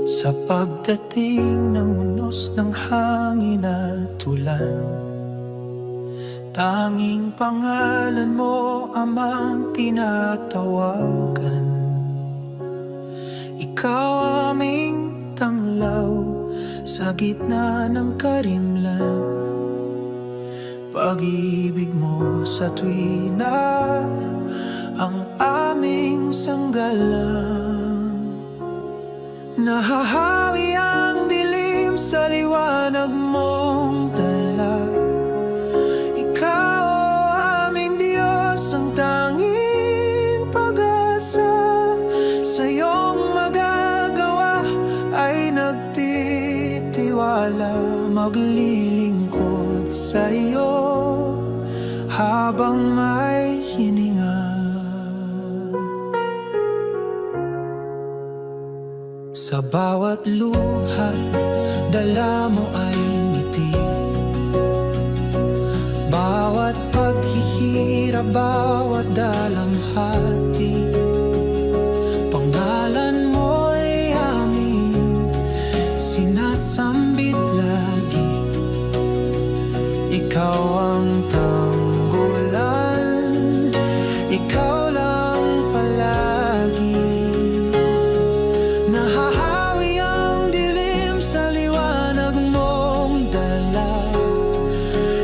Sa pagdating ng unos ng hangin at ulan, tanging pangalan mo amang tinatawagan. Ikaw aming tanglaw sa gitna ng karimlan. Pag-ibig mo sa tuwina ang aming sanggalang. Nahahawi ang dilim sa liwanag mong dala. Ikaw, aming Diyos, ang tanging pag-asa. Sa iyong magagawa ay nagtitiwala, maglilingkod sa iyo habang may hininga. Sa bawat luha, dala mo ay ngiti. Bawat paghihirap, bawat dalamhati, pangalan mo ay aming sinasambit lagi. Ikaw ang tanggulan, ikaw lang palagi. Nahahawi ang dilim sa liwanag mong dala.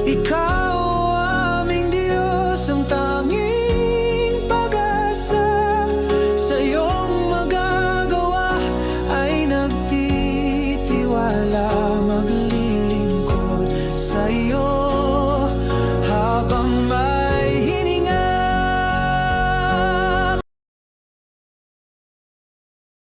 Ikaw, aming Diyos, ang tanging pag-asa. Sa iyong magagawa ay nagtitiwala, maglilingkod sa iyo